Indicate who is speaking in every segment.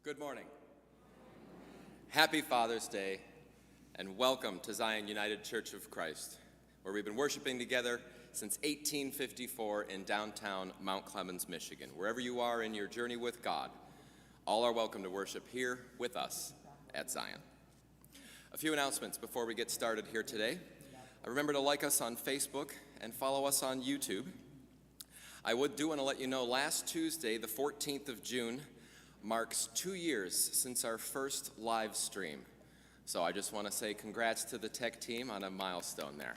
Speaker 1: Good morning. Happy Father's Day, and welcome to Zion United Church of Christ, where we've been worshiping together since 1854 in downtown Mount Clemens, Michigan. Wherever you are in your journey with God, all are welcome to worship here with us at Zion. A few announcements before we get started here today. Remember to like us on Facebook and follow us on YouTube. I want to let you know last Tuesday, the 14th of June, marks 2 years since our first live stream. So I just want to say congrats to the tech team on a milestone there.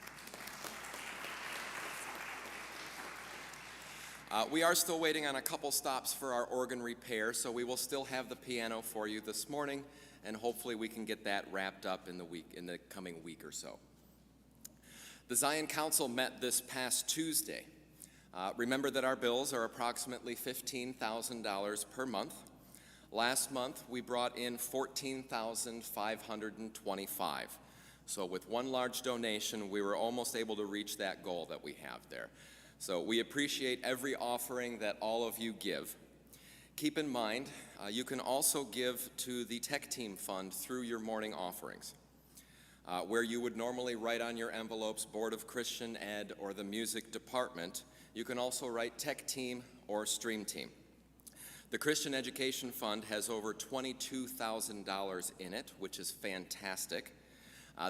Speaker 1: We are still waiting on a couple stops for our organ repair, so we will still have the piano for you this morning, and hopefully we can get that wrapped up in the coming week or so. The Zion Council met this past Tuesday. Remember that our bills are approximately $15,000 per month. Last month, we brought in $14,525. So with one large donation, we were almost able to reach that goal that we have there. So we appreciate every offering that all of you give. Keep in mind, you can also give to the Tech Team Fund through your morning offerings, where you would normally write on your envelopes Board of Christian Ed or the Music Department. You can also write Tech Team or Stream Team. The Christian Education Fund has over $22,000 in it, which is fantastic.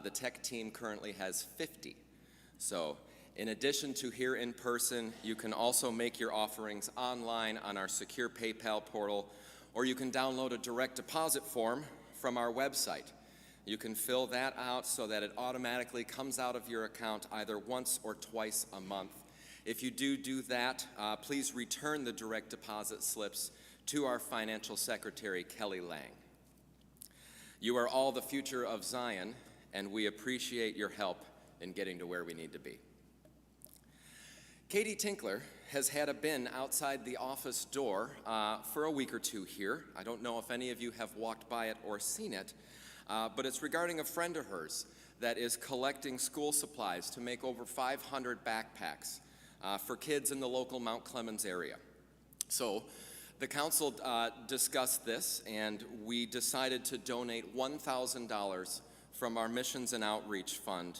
Speaker 1: The Tech Team currently has $50,000. So in addition to here in person, you can also make your offerings online on our secure PayPal portal, or you can download a direct deposit form from our website. You can fill that out so that it automatically comes out of your account either once or twice a month. If you do that, please return the direct deposit slips to our financial secretary, Kelly Lang. You are all the future of Zion, and we appreciate your help in getting to where we need to be. Katie Tinkler has had a bin outside the office door for a week or two here. I don't know if any of you have walked by it or seen it, but it's regarding a friend of hers that is collecting school supplies to make over 500 backpacks for kids in the local Mount Clemens area. So the council discussed this, and we decided to donate $1,000 from our Missions and Outreach Fund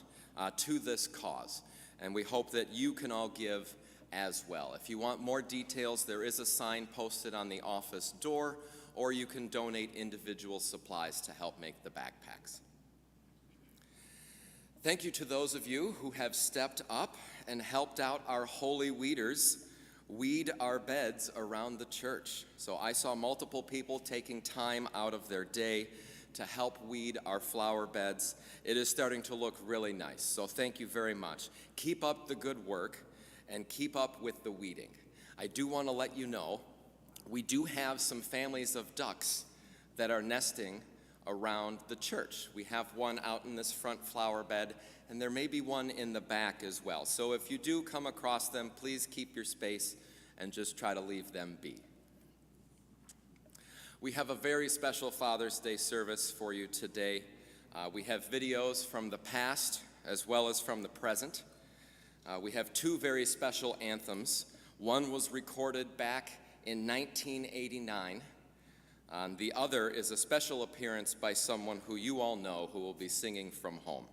Speaker 1: to this cause. And we hope that you can all give as well. If you want more details, there is a sign posted on the office door, or you can donate individual supplies to help make the backpacks. Thank you to those of you who have stepped up and helped out our holy weeders weed our beds around the church. So I saw multiple people taking time out of their day to help weed our flower beds. It is starting to look really nice, so thank you very much. Keep up the good work and keep up with the weeding. I do want to let you know, we do have some families of ducks that are nesting around the church. We have one out in this front flower bed, and there may be one in the back as well. So if you do come across them, please keep your space and just try to leave them be. We have a very special Father's Day service for you today. We have videos from the past as well as from the present. We have two very special anthems. One was recorded back in 1989. The other is a special appearance by someone who you all know who will be singing from home.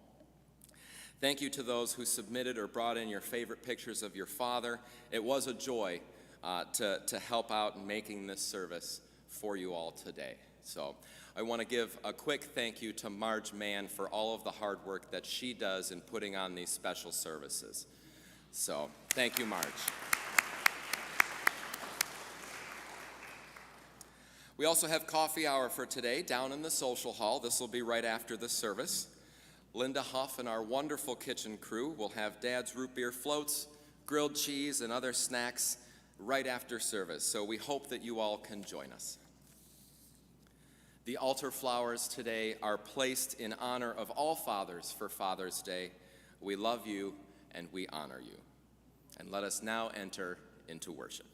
Speaker 1: Thank you to those who submitted or brought in your favorite pictures of your father. It was a joy to help out in making this service for you all today. So I want to give a quick thank you to Marge Mann for all of the hard work that she does in putting on these special services. So thank you, Marge. We also have coffee hour for today down in the social hall. This will be right after the service. Linda Huff and our wonderful kitchen crew will have Dad's root beer floats, grilled cheese, and other snacks right after service. So we hope that you all can join us. The altar flowers today are placed in honor of all fathers for Father's Day. We love you and we honor you. And let us now enter into worship.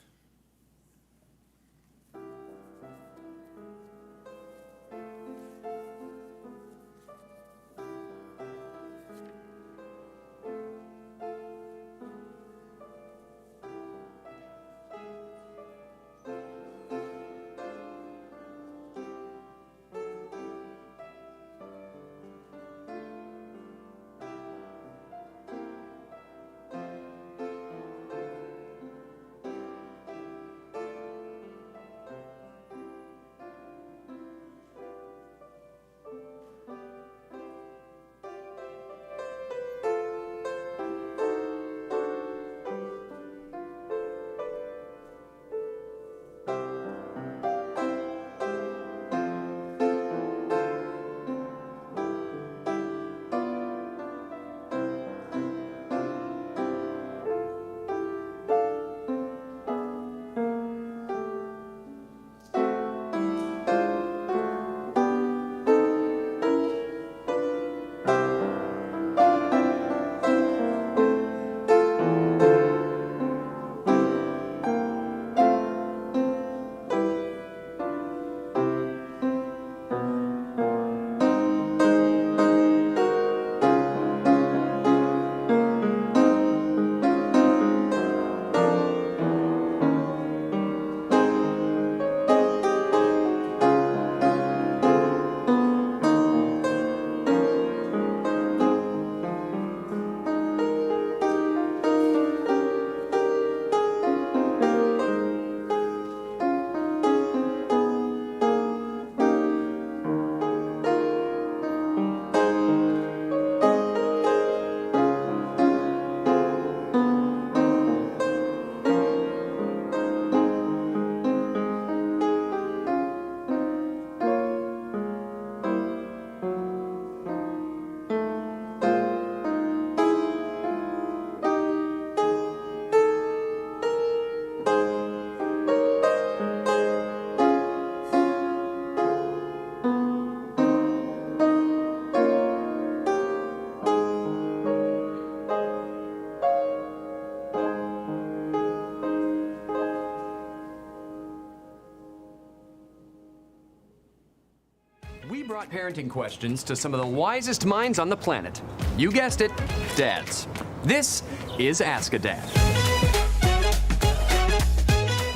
Speaker 2: brought parenting questions to some of the wisest minds on the planet. You guessed it, dads. This is Ask a Dad.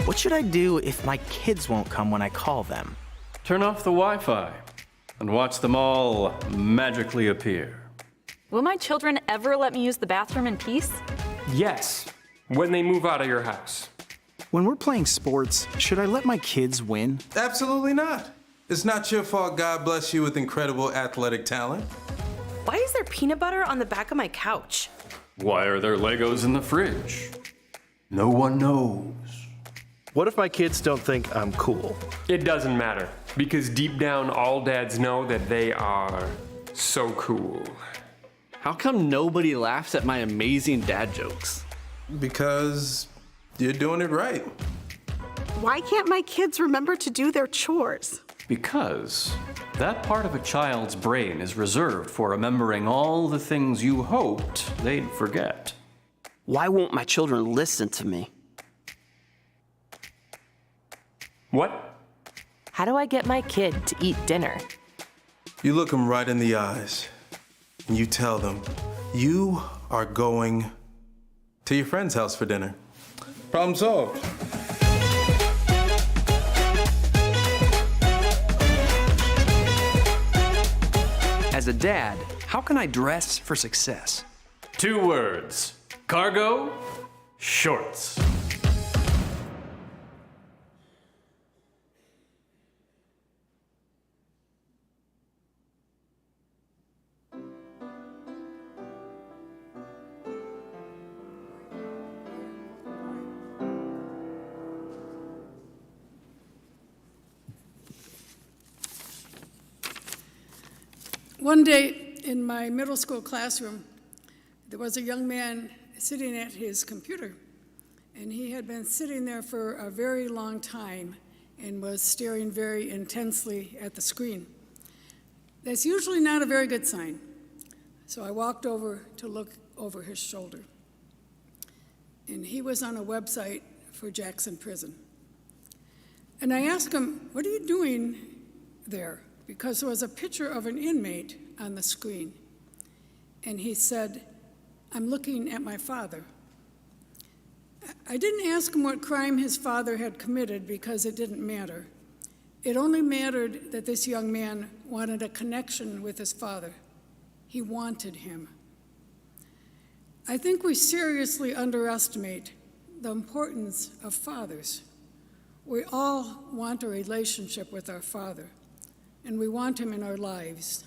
Speaker 3: What should I do if my kids won't come when I call them?
Speaker 4: Turn off the Wi-Fi and watch them all magically appear.
Speaker 5: Will my children ever let me use the bathroom in peace?
Speaker 6: Yes, when they move out of your house.
Speaker 3: When we're playing sports, should I let my kids win?
Speaker 7: Absolutely not. It's not your fault God bless you with incredible athletic talent.
Speaker 8: Why is there peanut butter on the back of my couch?
Speaker 4: Why are there Legos in the fridge? No one knows.
Speaker 9: What if my kids don't think I'm cool?
Speaker 6: It doesn't matter, because deep down, all dads know that they are so cool.
Speaker 10: How come nobody laughs at my amazing dad jokes?
Speaker 7: Because you're doing it right.
Speaker 8: Why can't my kids remember to do their chores?
Speaker 4: Because that part of a child's brain is reserved for remembering all the things you hoped they'd forget.
Speaker 11: Why won't my children listen to me?
Speaker 6: What?
Speaker 5: How do I get my kid to eat dinner?
Speaker 7: You look them right in the eyes and you tell them, you are going to your friend's house for dinner. Problem solved.
Speaker 2: As a dad, how can I dress for success?
Speaker 6: 2 words. Cargo shorts.
Speaker 12: One day in my middle school classroom, there was a young man sitting at his computer, and he had been sitting there for a very long time and was staring very intensely at the screen. That's usually not a very good sign, so I walked over to look over his shoulder. And he was on a website for Jackson Prison. And I asked him, "What are you doing there?" Because there was a picture of an inmate on the screen. And he said, "I'm looking at my father." I didn't ask him what crime his father had committed because it didn't matter. It only mattered that this young man wanted a connection with his father. He wanted him. I think we seriously underestimate the importance of fathers. We all want a relationship with our father, and we want him in our lives,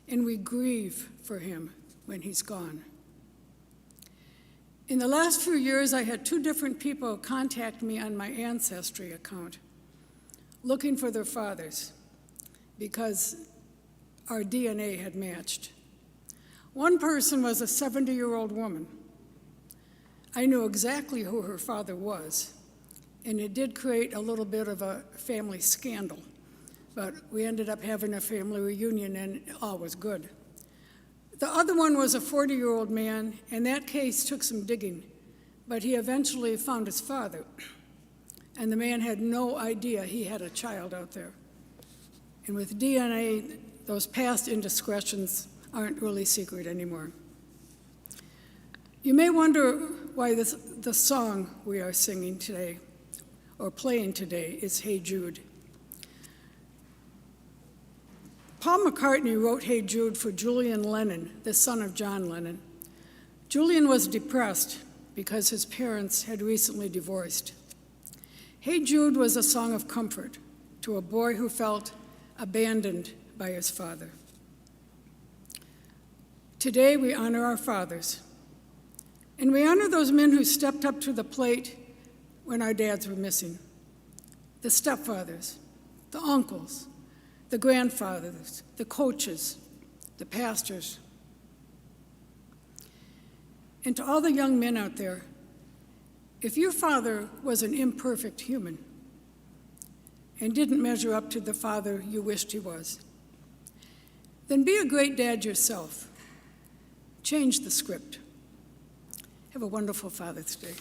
Speaker 12: and we grieve for him when he's gone. In the last few years, I had 2 different people contact me on my Ancestry account, looking for their fathers, because our DNA had matched. One person was a 70-year-old woman. I knew exactly who her father was, and it did create a little bit of a family scandal. But we ended up having a family reunion, and all was good. The other one was a 40-year-old man, and that case took some digging, but he eventually found his father, and the man had no idea he had a child out there. And with DNA, those past indiscretions aren't really secret anymore. You may wonder why the song we are singing today, or playing today, is Hey Jude. Paul McCartney wrote Hey Jude for Julian Lennon, the son of John Lennon. Julian was depressed because his parents had recently divorced. Hey Jude was a song of comfort to a boy who felt abandoned by his father. Today we honor our fathers, and we honor those men who stepped up to the plate when our dads were missing. The stepfathers, the uncles, the grandfathers, the coaches, the pastors. And to all the young men out there, if your father was an imperfect human and didn't measure up to the father you wished he was, then be a great dad yourself. Change the script. Have a wonderful Father's Day.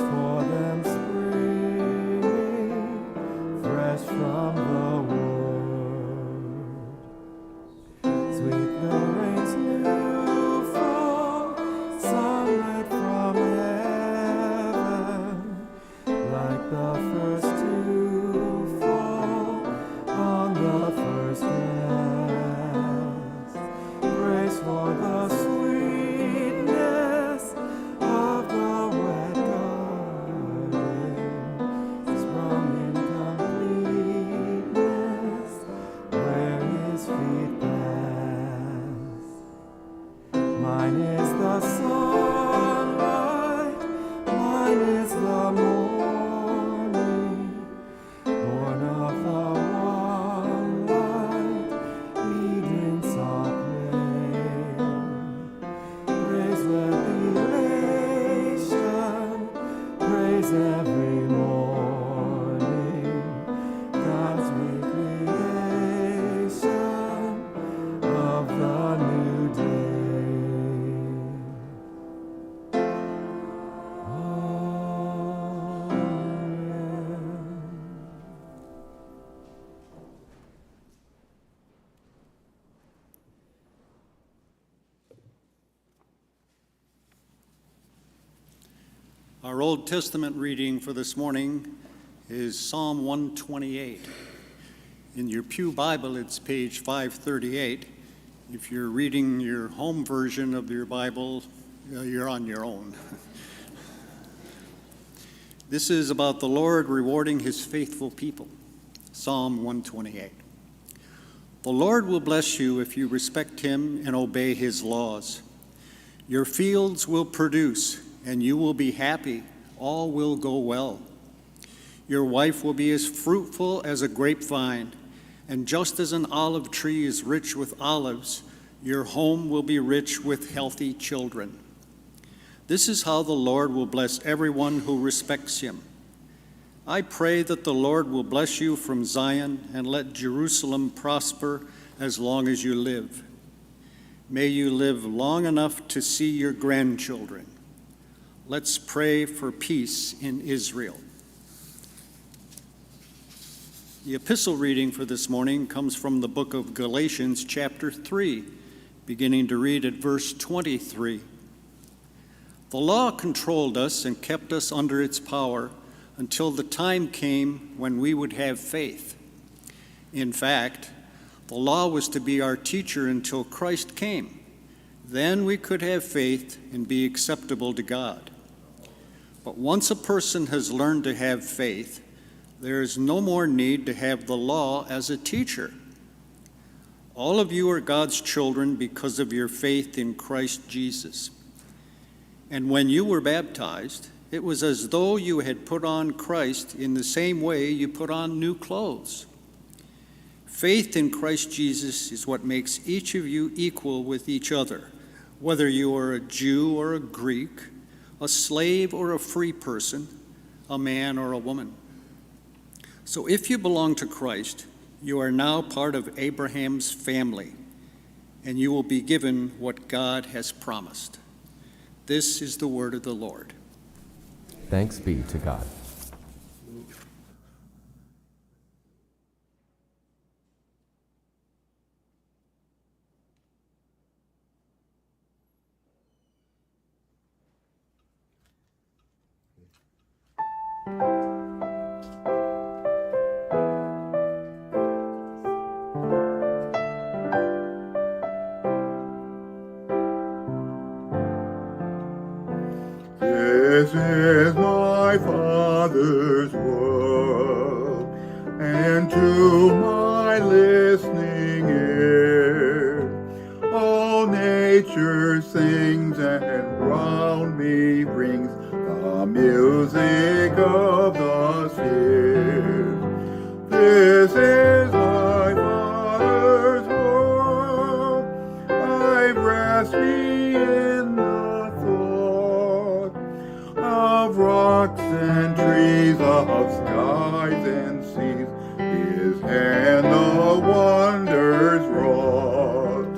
Speaker 13: for them springing fresh from the wood. Sweet the rain's new fall, sunlit from heaven, like the first to fall on the first guest. Praise for the sweetness of the wet garden, sprung in completeness where his feet pass. Mine is the sunlight, mine is the morning, born of the one light, he drinks our play. Praise with elation, praise every morning, God's recreation of the new day.
Speaker 14: Our Old Testament reading for this morning is Psalm 128. In your Pew Bible, it's page 538. If you're reading your home version of your Bible, you're on your own. This is about the Lord rewarding his faithful people. Psalm 128. The Lord will bless you if you respect him and obey his laws. Your fields will produce, and you will be happy. All will go well. Your wife will be as fruitful as a grapevine, and just as an olive tree is rich with olives, your home will be rich with healthy children. This is how the Lord will bless everyone who respects him. I pray that the Lord will bless you from Zion and let Jerusalem prosper as long as you live. May you live long enough to see your grandchildren. Let's pray for peace in Israel. The epistle reading for this morning comes from the book of Galatians, chapter 3, beginning to read at verse 23. The law controlled us and kept us under its power until the time came when we would have faith. In fact, the law was to be our teacher until Christ came. Then we could have faith and be acceptable to God. But once a person has learned to have faith, there is no more need to have the law as a teacher. All of you are God's children because of your faith in Christ Jesus. And when you were baptized, it was as though you had put on Christ in the same way you put on new clothes. Faith in Christ Jesus is what makes each of you equal with each other, whether you are a Jew or a Greek, a slave or a free person, a man or a woman. So if you belong to Christ, you are now part of Abraham's family, and you will be given what God has promised. This is the word of the Lord.
Speaker 15: Thanks be to God.
Speaker 16: This is my Father's world, and to my listening ear, all nature sings, and round me rings the music of the spheres. This is my Father's world, I rest me in the thought of rocks and trees, of skies and seas, his hand the wonders wrought.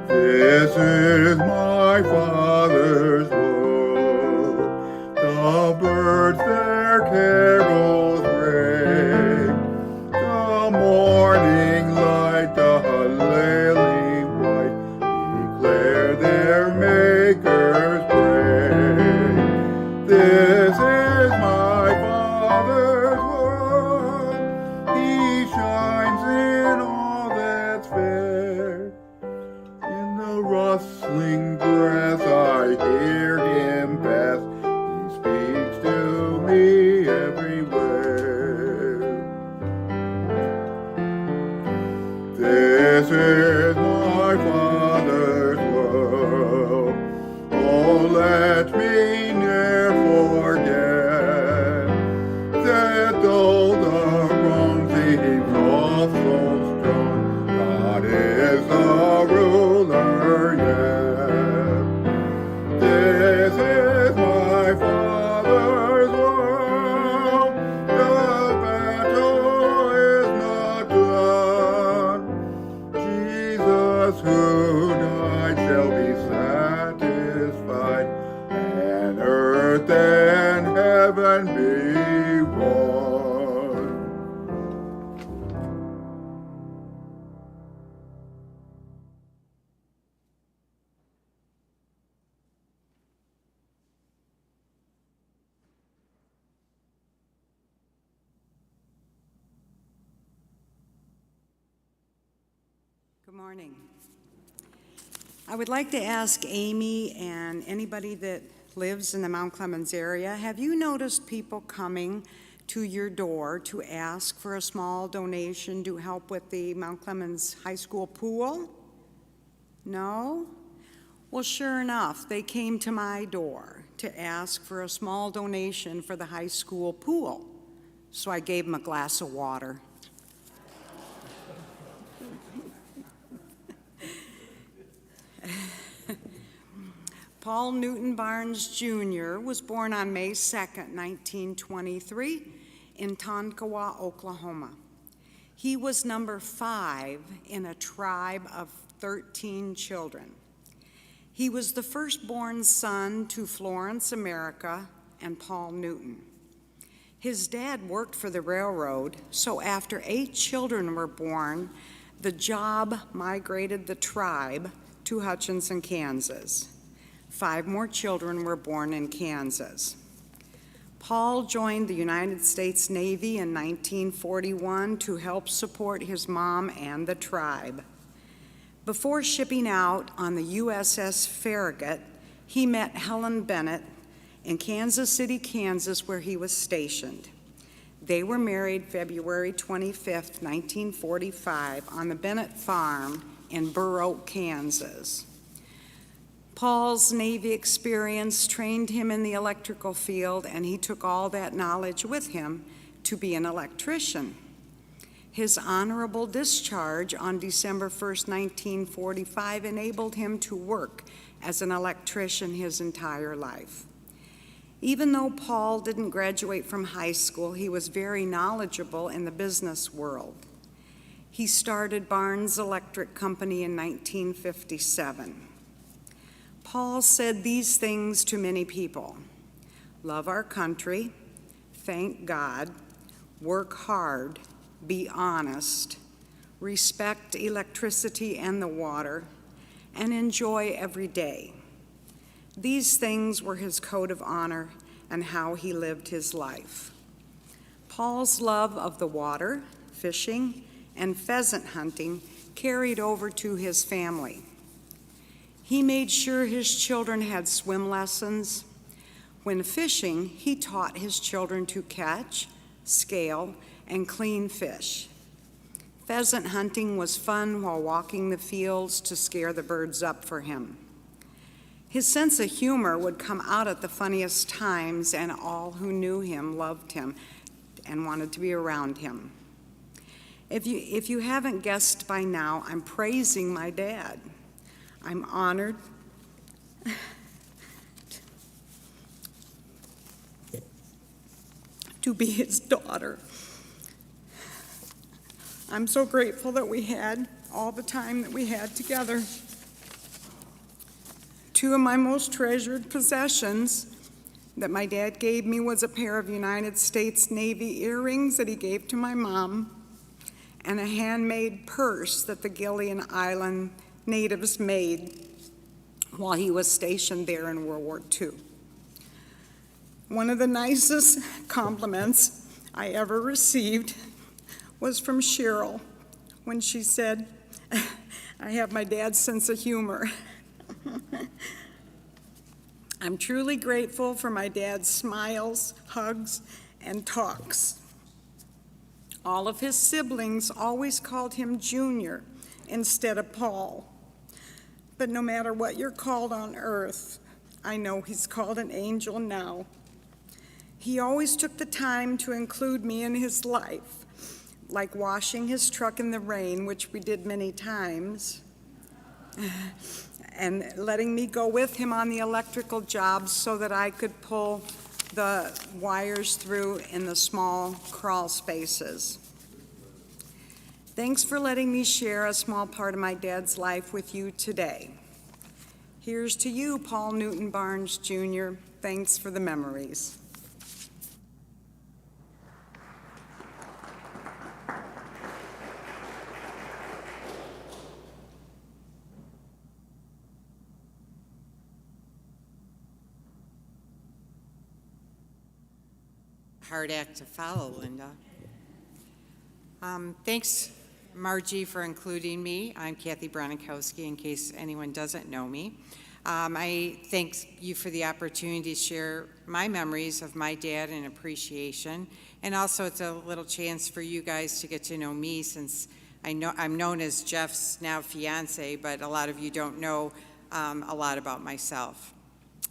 Speaker 16: This is my Father's world. carols ring. The morning light, the lily white, declare their Maker's praise. This is my Father's world. He shines in all that's fair. In the rustling grass I hear him pass. He speaks to me everywhere. This is my Father's world. Oh, let me ne'er forget that though the wrong seems all so strong, God is the ruler yet. This is my Father's world. The battle is not done. Jesus who died shall be satisfied, and earth and heaven be one.
Speaker 17: Good morning. I would like to ask Amy and anybody that lives in the Mount Clemens area, have you noticed people coming to your door to ask for a small donation to help with the Mount Clemens High School pool? No? Well, sure enough, they came to my door to ask for a small donation for the high school pool. So I gave them a glass of water. Paul Newton Barnes Jr. was born on May 2nd, 1923, in Tonkawa, Oklahoma. He was number 5 in a tribe of 13 children. He was the firstborn son to Florence America and Paul Newton. His dad worked for the railroad, so after 8 children were born, the job migrated the tribe to Hutchinson, Kansas. 5 more children were born in Kansas. Paul joined the United States Navy in 1941 to help support his mom and the tribe. Before shipping out on the USS Farragut, he met Helen Bennett in Kansas City, Kansas, where he was stationed. They were married February 25th, 1945, on the Bennett farm in Burr Oak, Kansas. Paul's Navy experience trained him in the electrical field, and he took all that knowledge with him to be an electrician. His honorable discharge on December 1st, 1945 enabled him to work as an electrician his entire life. Even though Paul didn't graduate from high school, he was very knowledgeable in the business world. He started Barnes Electric Company in 1957. Paul said these things to many people: love our country, thank God, work hard, be honest, respect electricity and the water, and enjoy every day. These things were his code of honor and how he lived his life. Paul's love of the water, fishing, and pheasant hunting carried over to his family. He made sure his children had swim lessons. When fishing, he taught his children to catch, scale, and clean fish. Pheasant hunting was fun while walking the fields to scare the birds up for him. His sense of humor would come out at the funniest times, and all who knew him loved him and wanted to be around him. If you haven't guessed by now, I'm praising my dad. I'm honored to be his daughter. I'm so grateful that we had all the time that we had together. 2 of my most treasured possessions, that my dad gave me was a pair of United States Navy earrings that he gave to my mom, and a handmade purse that the Gillian Island natives made while he was stationed there in World War II. One of the nicest compliments I ever received was from Cheryl when she said, "I have my dad's sense of humor." I'm truly grateful for my dad's smiles, hugs, and talks. All of his siblings always called him Junior instead of Paul. But no matter what you're called on earth, I know he's called an angel now. He always took the time to include me in his life, like washing his truck in the rain, which we did many times, and letting me go with him on the electrical jobs so that I could pull the wires through in the small crawl spaces. Thanks for letting me share a small part of my dad's life with you today. Here's to you, Paul Newton Barnes, Jr. Thanks for the memories.
Speaker 18: Hard act to follow, Linda. Thanks, Margie, for including me. I'm Kathy Bronikowski, in case anyone doesn't know me. I thank you for the opportunity to share my memories of my dad and appreciation. And also it's a little chance for you guys to get to know me, since I'm known as Jeff's now fiance, but a lot of you don't know a lot about myself.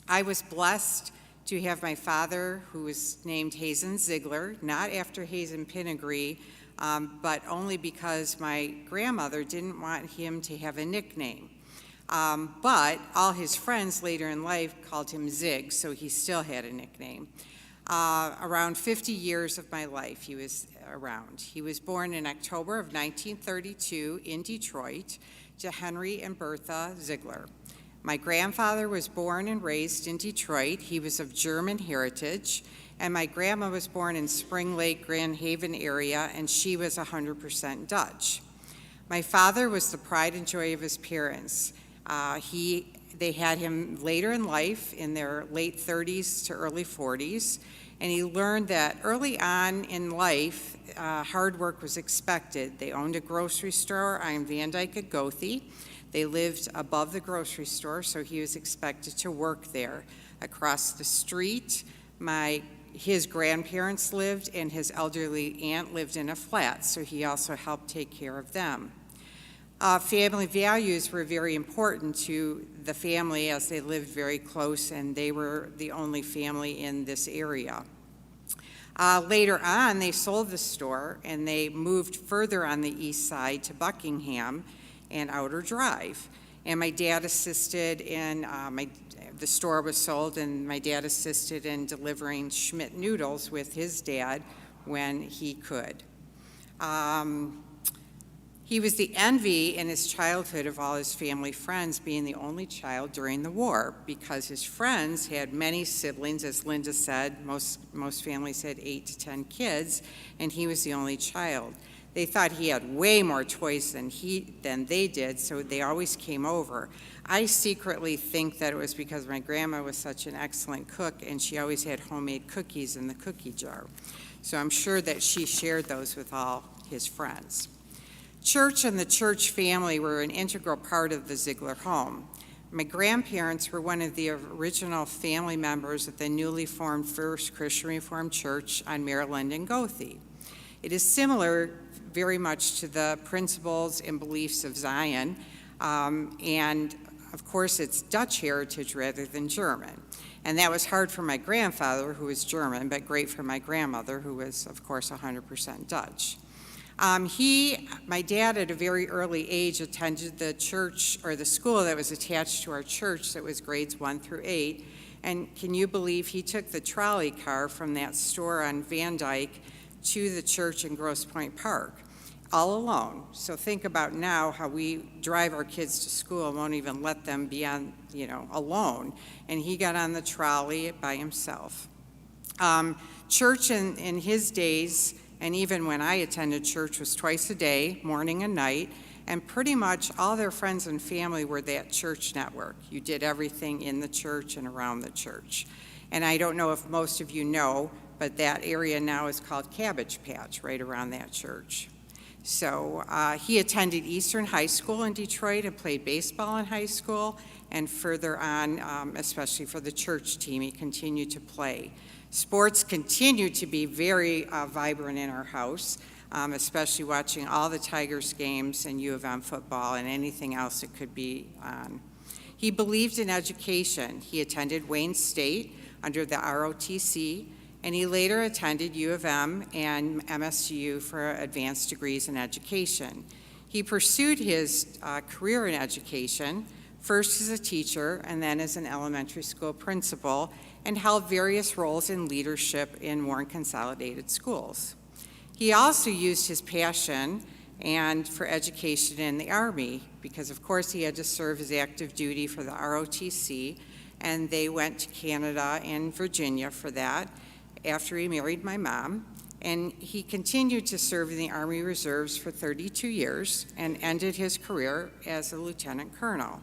Speaker 18: I was blessed to have my father, who was named Hazen Ziegler, not after Hazen Pinnegree, but only because my grandmother didn't want him to have a nickname. But all his friends later in life called him Zig, so he still had a nickname. Around 50 years of my life he was around. He was born in October of 1932 in Detroit to Henry and Bertha Ziegler. My grandfather was born and raised in Detroit. He was of German heritage, and my grandma was born in Spring Lake, Grand Haven area, and she was 100% Dutch. My father was the pride and joy of his parents. They had him later in life, in their late 30s to early 40s, and he learned that early on in life, hard work was expected. They owned a grocery store on Van Dyke at Goethe. They lived above the grocery store, so he was expected to work there. Across the street, his grandparents lived, and his elderly aunt lived in a flat, so he also helped take care of them. Family values were very important to the family, as they lived very close, and they were the only family in this area. Later on, they sold the store, and they moved further on the east side to Buckingham and Outer Drive. And my dad assisted in, the store was sold, and my dad assisted in delivering Schmidt noodles with his dad when he could. He was the envy in his childhood of all his family friends, being the only child during the war, because his friends had many siblings. As Linda said, most families had 8 to 10 kids, and he was the only child. They thought he had way more toys than they did, so they always came over. I secretly think that it was because my grandma was such an excellent cook, and she always had homemade cookies in the cookie jar. So I'm sure that she shared those with all his friends. Church and the church family were an integral part of the Ziegler home. My grandparents were one of the original family members of the newly formed First Christian Reformed Church on Maryland and Goethe. It is similar very much to the principles and beliefs of Zion, and of course it's Dutch heritage rather than German. And that was hard for my grandfather, who was German, but great for my grandmother, who was of course 100% Dutch. My dad at a very early age attended the church, or the school that was attached to our church, that was grades 1 through 8. And can you believe he took the trolley car from that store on Van Dyke to the church in Grosse Pointe Park? all alone. So think about now how we drive our kids to school and won't even let them be on, alone. And he got on the trolley by himself. Church in his days, and even when I attended church, was twice a day, morning and night, and pretty much all their friends and family were that church network. You did everything in the church and around the church. And I don't know if most of you know, but that area now is called Cabbage Patch, right around that church. So he attended Eastern High School in Detroit and played baseball in high school, and further on, especially for the church team, he continued to play. Sports continue to be very vibrant in our house, especially watching all the Tigers games and U of M football and anything else that could be on. He believed in education. He attended Wayne State under the ROTC, and he later attended U of M and MSU for advanced degrees in education. He pursued his career in education, first as a teacher and then as an elementary school principal, and held various roles in leadership in Warren Consolidated Schools. He also used his passion and for education in the Army, because of course he had to serve his active duty for the ROTC, and they went to Canada and Virginia for that after he married my mom. And he continued to serve in the Army Reserves for 32 years and ended his career as a lieutenant colonel.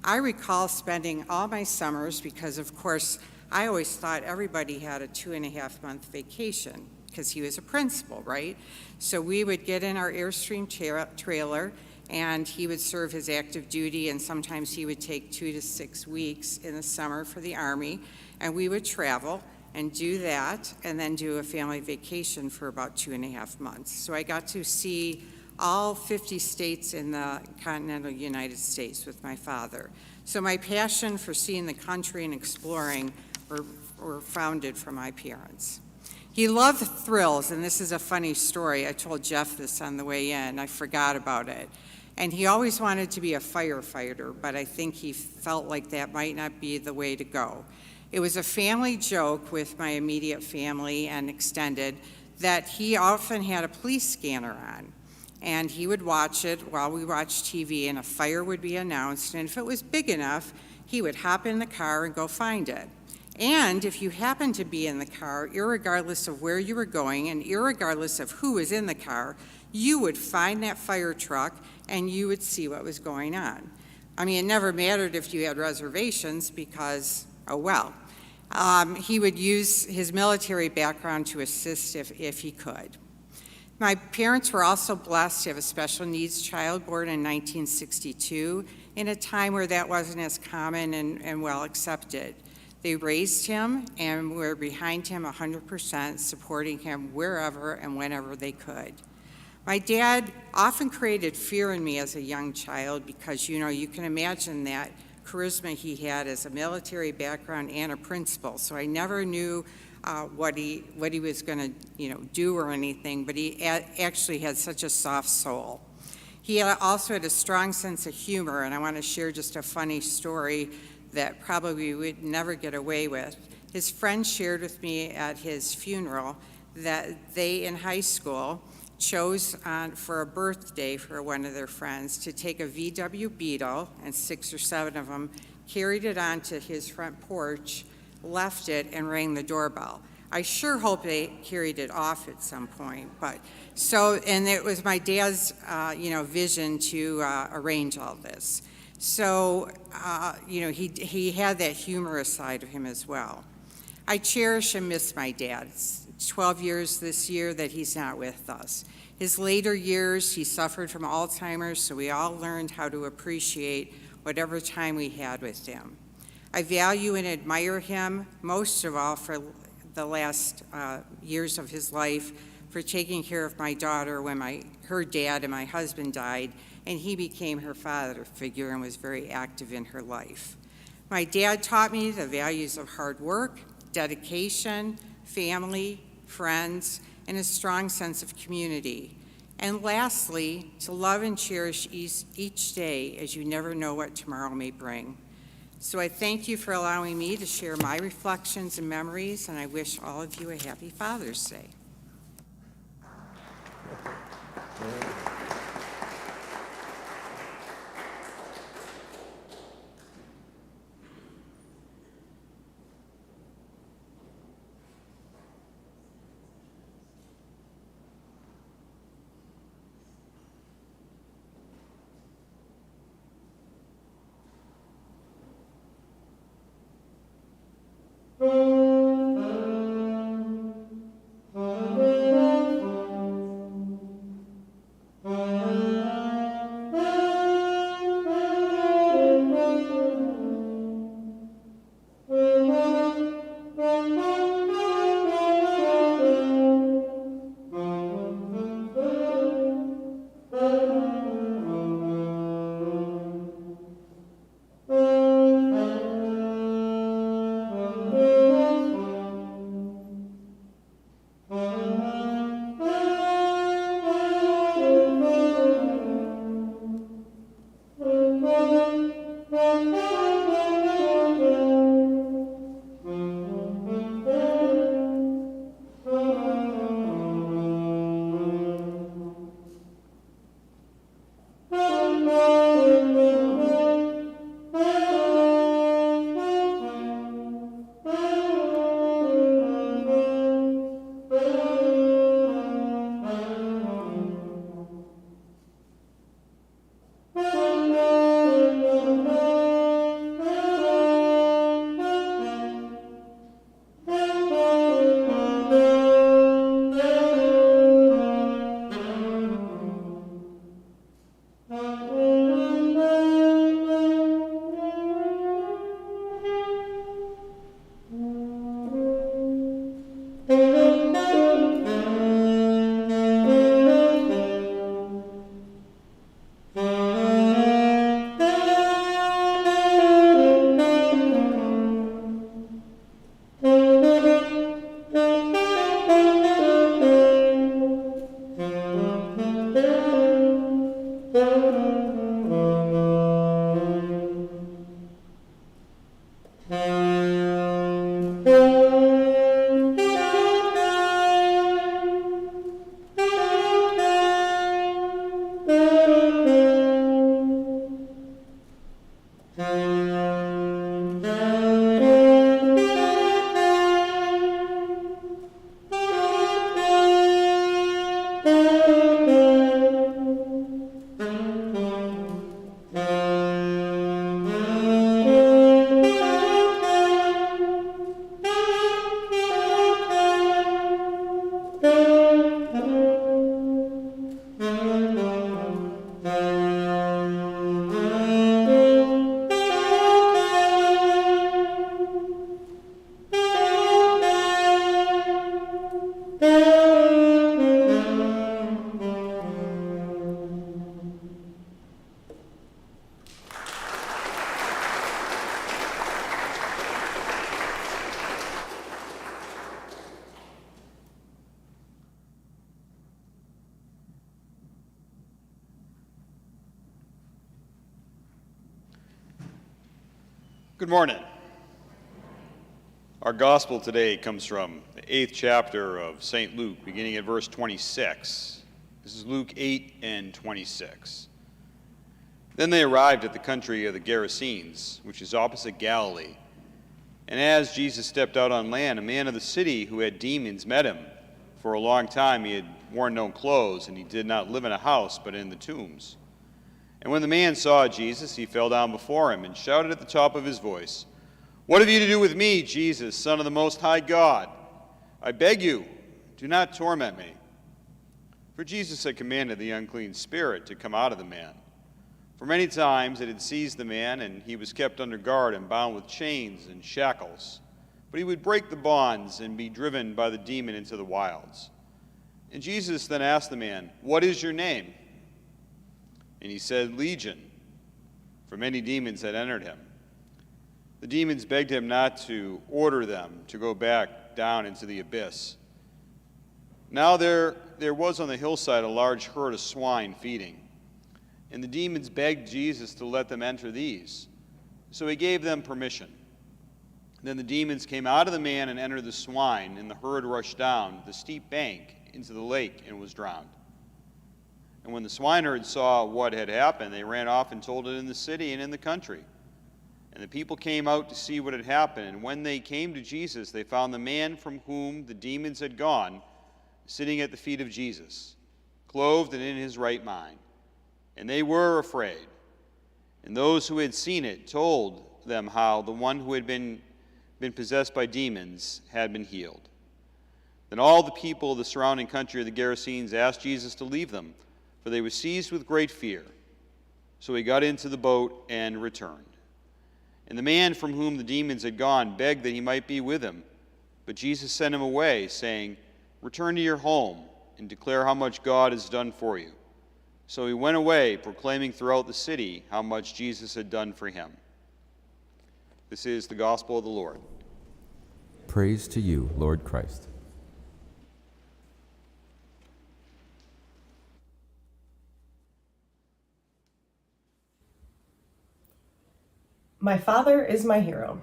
Speaker 18: I recall spending all my summers, because of course I always thought everybody had a 2.5-month vacation because he was a principal, right? So we would get in our Airstream trailer, and he would serve his active duty, and sometimes he would take 2 to 6 weeks in the summer for the Army, and we would travel and do that, and then do a family vacation for about 2.5 months. So I got to see all 50 states in the continental United States with my father. So my passion for seeing the country and exploring were founded from my parents. He loved thrills, and this is a funny story. I told Jeff this on the way in. I forgot about it. And he always wanted to be a firefighter, but I think he felt like that might not be the way to go. It was a family joke with my immediate family and extended that he often had a police scanner on, and he would watch it while we watched TV, and a fire would be announced, and if it was big enough, he would hop in the car and go find it. And if you happened to be in the car, irregardless of where you were going and irregardless of who was in the car, you would find that fire truck and you would see what was going on. I mean, it never mattered if you had reservations because, oh well. He would use his military background to assist if he could. My parents were also blessed to have a special needs child born in 1962 in a time where that wasn't as common and well accepted. They raised him and were behind him 100%, supporting him wherever and whenever they could. My dad often created fear in me as a young child because, you can imagine that charisma he had as a military background and a principal. So I never knew what he was going to, do or anything, but he actually had such a soft soul. He also had a strong sense of humor, and I want to share just a funny story that probably we would never get away with. His friend shared with me at his funeral that they in high school chose for a birthday for one of their friends to take a VW Beetle, and 6 or 7 of them carried it onto his front porch, left it, and rang the doorbell. I sure hope they carried it off at some point, and it was my dad's, vision to arrange all this. So, he had that humorous side of him as well. I cherish and miss my dad. It's 12 years this year that he's not with us. His later years, he suffered from Alzheimer's, so we all learned how to appreciate whatever time we had with him. I value and admire him most of all for the last years of his life, for taking care of my daughter when her dad and my husband died, and he became her father figure and was very active in her life. My dad taught me the values of hard work, dedication, family, friends, and a strong sense of community. And lastly, to love and cherish each day, as you never know what tomorrow may bring. So I thank you for allowing me to share my reflections and memories, and I wish all of you a happy Father's Day.
Speaker 19: Good morning. Our gospel today comes from the 8th chapter of St. Luke, beginning at verse 26. This is Luke 8 and 26. Then they arrived at the country of the Gerasenes, which is opposite Galilee. And as Jesus stepped out on land, a man of the city who had demons met him. For a long time he had worn no clothes, and he did not live in a house, but in the tombs. And when the man saw Jesus, he fell down before him and shouted at the top of his voice, "What have you to do with me, Jesus, Son of the Most High God? I beg you, do not torment me." For Jesus had commanded the unclean spirit to come out of the man. For many times it had seized the man, and he was kept under guard and bound with chains and shackles. But he would break the bonds and be driven by the demon into the wilds. And Jesus then asked the man, "What is your name?" And he said, "Legion," for many demons had entered him. The demons begged him not to order them to go back down into the abyss. Now there was on the hillside a large herd of swine feeding. And the demons begged Jesus to let them enter these. So he gave them permission. Then the demons came out of the man and entered the swine, and the herd rushed down the steep bank into the lake and was drowned. And when the swineherds saw what had happened, they ran off and told it in the city and in the country. And the people came out to see what had happened. And when they came to Jesus, they found the man from whom the demons had gone sitting at the feet of Jesus, clothed and in his right mind. And they were afraid. And those who had seen it told them how the one who had been possessed by demons had been healed. Then all the people of the surrounding country of the Gerasenes asked Jesus to leave them, for they were seized with great fear. So he got into the boat and returned. And the man from whom the demons had gone begged that he might be with him. But Jesus sent him away, saying, "Return to your home and declare how much God has done for you." So he went away, proclaiming throughout the city how much Jesus had done for him. This is the gospel of the Lord.
Speaker 15: Praise to you, Lord Christ.
Speaker 20: My father is my hero.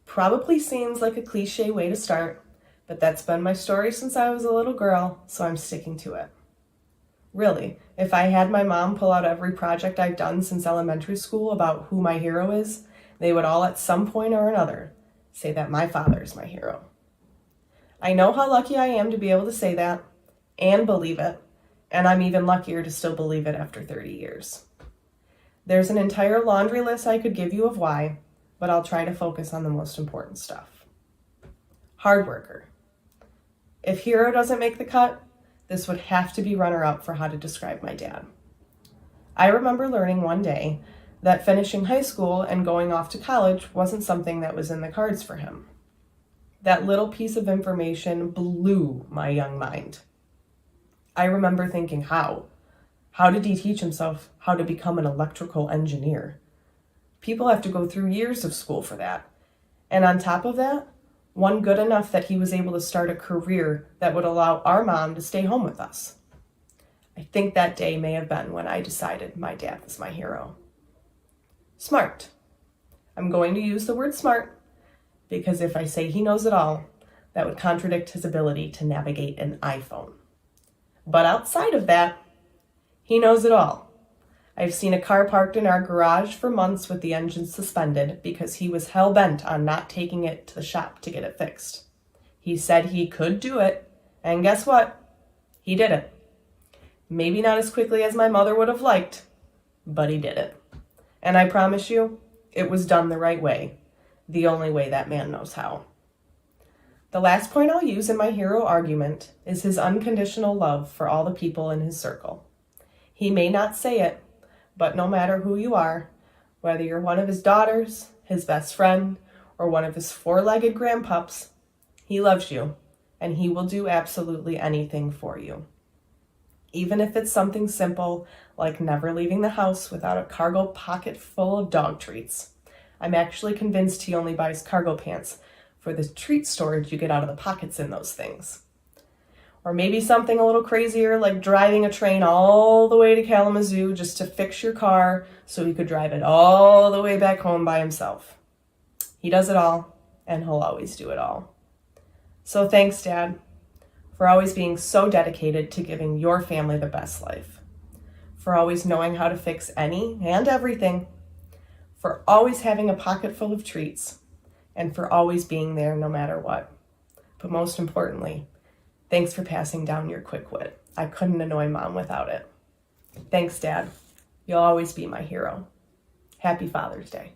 Speaker 20: Probably seems like a cliche way to start, but that's been my story since I was a little girl, so I'm sticking to it. Really, if I had my mom pull out every project I've done since elementary school about who my hero is, they would all at some point or another say that my father is my hero. I know how lucky I am to be able to say that and believe it, and I'm even luckier to still believe it after 30 years. There's an entire laundry list I could give you of why, but I'll try to focus on the most important stuff. Hard worker. If hero doesn't make the cut, this would have to be runner-up for how to describe my dad. I remember learning one day that finishing high school and going off to college wasn't something that was in the cards for him. That little piece of information blew my young mind. I remember thinking, how? How did he teach himself how to become an electrical engineer? People have to go through years of school for that. And on top of that, one good enough that he was able to start a career that would allow our mom to stay home with us. I think that day may have been when I decided my dad was my hero. Smart. I'm going to use the word smart because if I say he knows it all, that would contradict his ability to navigate an iPhone. But outside of that, he knows it all. I've seen a car parked in our garage for months with the engine suspended because he was hell-bent on not taking it to the shop to get it fixed. He said he could do it, and guess what? He did it. Maybe not as quickly as my mother would have liked, but he did it. And I promise you, it was done the right way, the only way that man knows how. The last point I'll use in my hero argument is his unconditional love for all the people in his circle. He may not say it, but no matter who you are, whether you're one of his daughters, his best friend, or one of his four-legged grandpups, he loves you, and he will do absolutely anything for you. Even if it's something simple like never leaving the house without a cargo pocket full of dog treats. I'm actually convinced he only buys cargo pants for the treat storage you get out of the pockets in those things. Or maybe something a little crazier like driving a train all the way to Kalamazoo just to fix your car so he could drive it all the way back home by himself. He does it all, and he'll always do it all. So thanks, Dad, for always being so dedicated to giving your family the best life, for always knowing how to fix any and everything, for always having a pocket full of treats, and for always being there no matter what. But most importantly, thanks for passing down your quick wit. I couldn't annoy Mom without it. Thanks, Dad. You'll always be my hero. Happy Father's Day.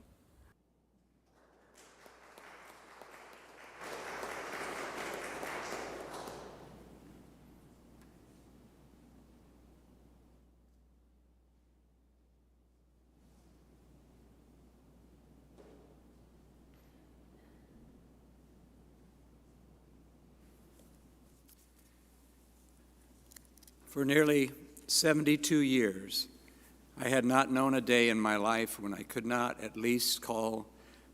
Speaker 21: For nearly 72 years, I had not known a day in my life when I could not at least call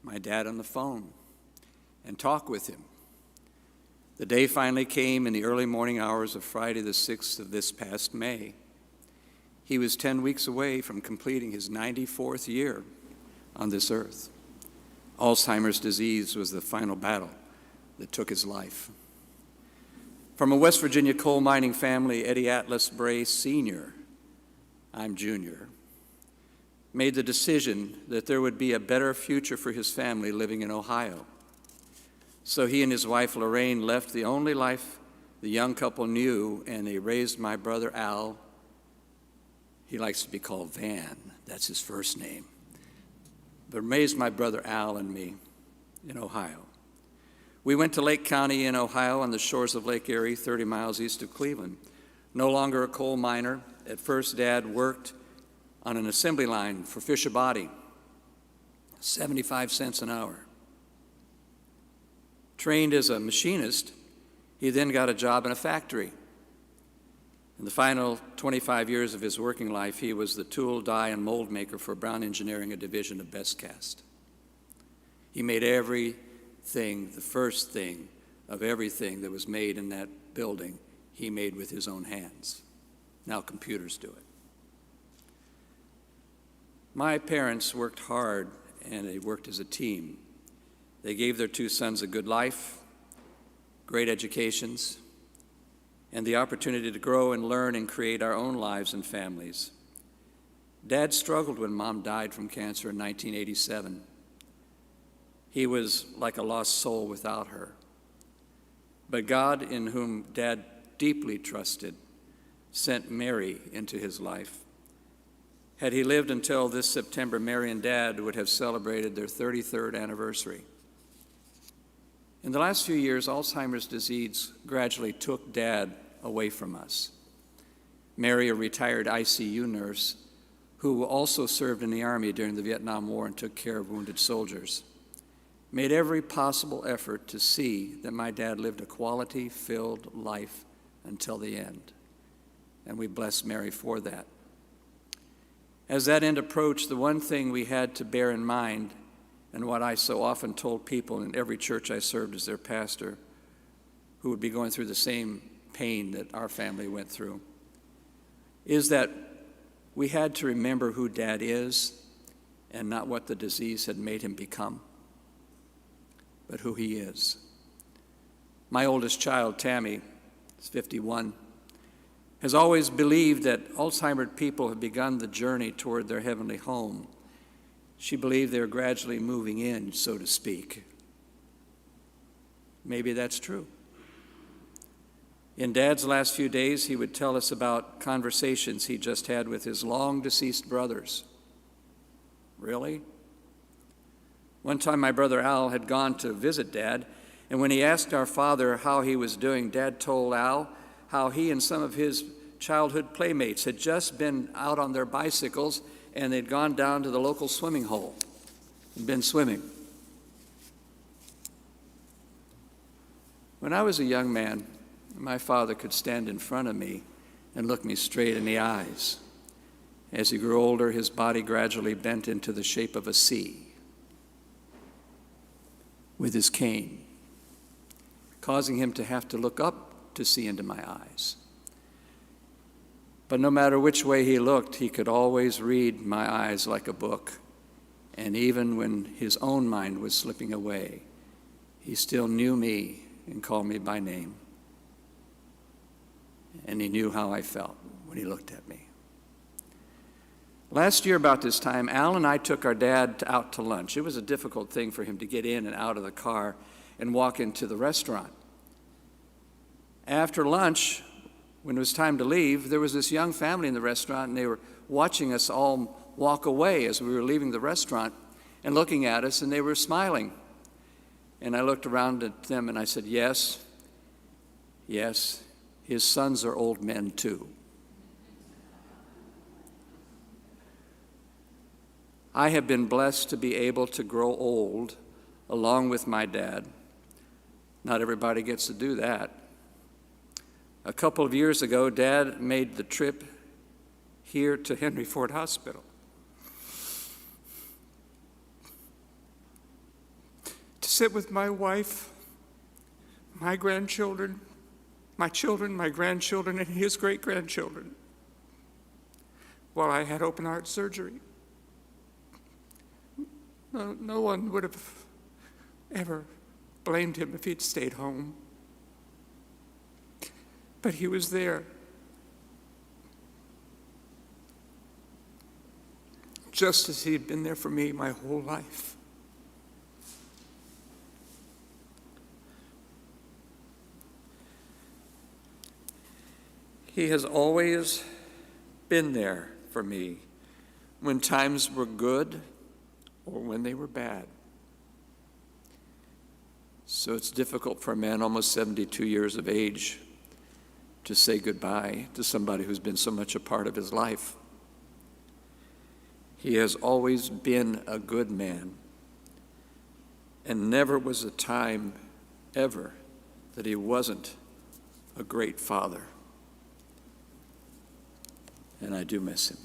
Speaker 21: my dad on the phone and talk with him. The day finally came in the early morning hours of Friday the 6th of this past May. He was 10 weeks away from completing his 94th year on this earth. Alzheimer's disease was the final battle that took his life. From a West Virginia coal mining family, Eddie Atlas Bray Sr., I'm Junior, made the decision that there would be a better future for his family living in Ohio. So he and his wife Lorraine left the only life the young couple knew, and they raised my brother Al. He likes to be called Van, that's his first name. But raised my brother Al and me in Ohio. We went to Lake County in Ohio on the shores of Lake Erie, 30 miles east of Cleveland. No longer a coal miner, at first Dad worked on an assembly line for Fisher Body, 75 cents an hour. Trained as a machinist, he then got a job in a factory. In the final 25 years of his working life, he was the tool, die, and mold maker for Brown Engineering, a division of Bestcast. He made everything, the first thing of everything that was made in that building, he made with his own hands. Now computers do it. My parents worked hard, and they worked as a team. They gave their two sons a good life, great educations, and the opportunity to grow and learn and create our own lives and families. Dad struggled when Mom died from cancer in 1987. He was like a lost soul without her. But God, in whom Dad deeply trusted, sent Mary into his life. Had he lived until this September, Mary and Dad would have celebrated their 33rd anniversary. In the last few years, Alzheimer's disease gradually took Dad away from us. Mary, a retired ICU nurse, who also served in the Army during the Vietnam War and took care of wounded soldiers, made every possible effort to see that my dad lived a quality-filled life until the end. And we bless Mary for that. As that end approached, the one thing we had to bear in mind, and what I so often told people in every church I served as their pastor, who would be going through the same pain that our family went through, is that we had to remember who Dad is and not what the disease had made him become. but who he is. My oldest child, Tammy, is 51, has always believed that Alzheimer's people have begun the journey toward their heavenly home. She believed they're gradually moving in, so to speak. Maybe that's true. In Dad's last few days, he would tell us about conversations he just had with his long-deceased brothers. Really? One time my brother Al had gone to visit Dad, and when he asked our father how he was doing, Dad told Al how he and some of his childhood playmates had just been out on their bicycles and they'd gone down to the local swimming hole and been swimming. When I was a young man, my father could stand in front of me and look me straight in the eyes. As he grew older, his body gradually bent into the shape of a C with his cane, causing him to have to look up to see into my eyes. But no matter which way he looked, he could always read my eyes like a book. And even when his own mind was slipping away, he still knew me and called me by name. And he knew how I felt when he looked at me. Last year about this time, Al and I took our dad out to lunch. It was a difficult thing for him to get in and out of the car and walk into the restaurant. After lunch, when it was time to leave, there was this young family in the restaurant, and they were watching us all walk away as we were leaving the restaurant and looking at us, and they were smiling. And I looked around at them and I said, yes, his sons are old men too. I have been blessed to be able to grow old along with my dad. Not everybody gets to do that. A couple of years ago, Dad made the trip here to Henry Ford Hospital to sit with my wife, my grandchildren, my children, my grandchildren, and his great-grandchildren while I had open heart surgery. No one would have ever blamed him if he'd stayed home. But he was there, just as he'd been there for me my whole life. He has always been there for me when times were good or when they were bad. So it's difficult for a man almost 72 years of age to say goodbye to somebody who's been so much a part of his life. He has always been a good man, and never was a time ever that he wasn't a great father. And I do miss him.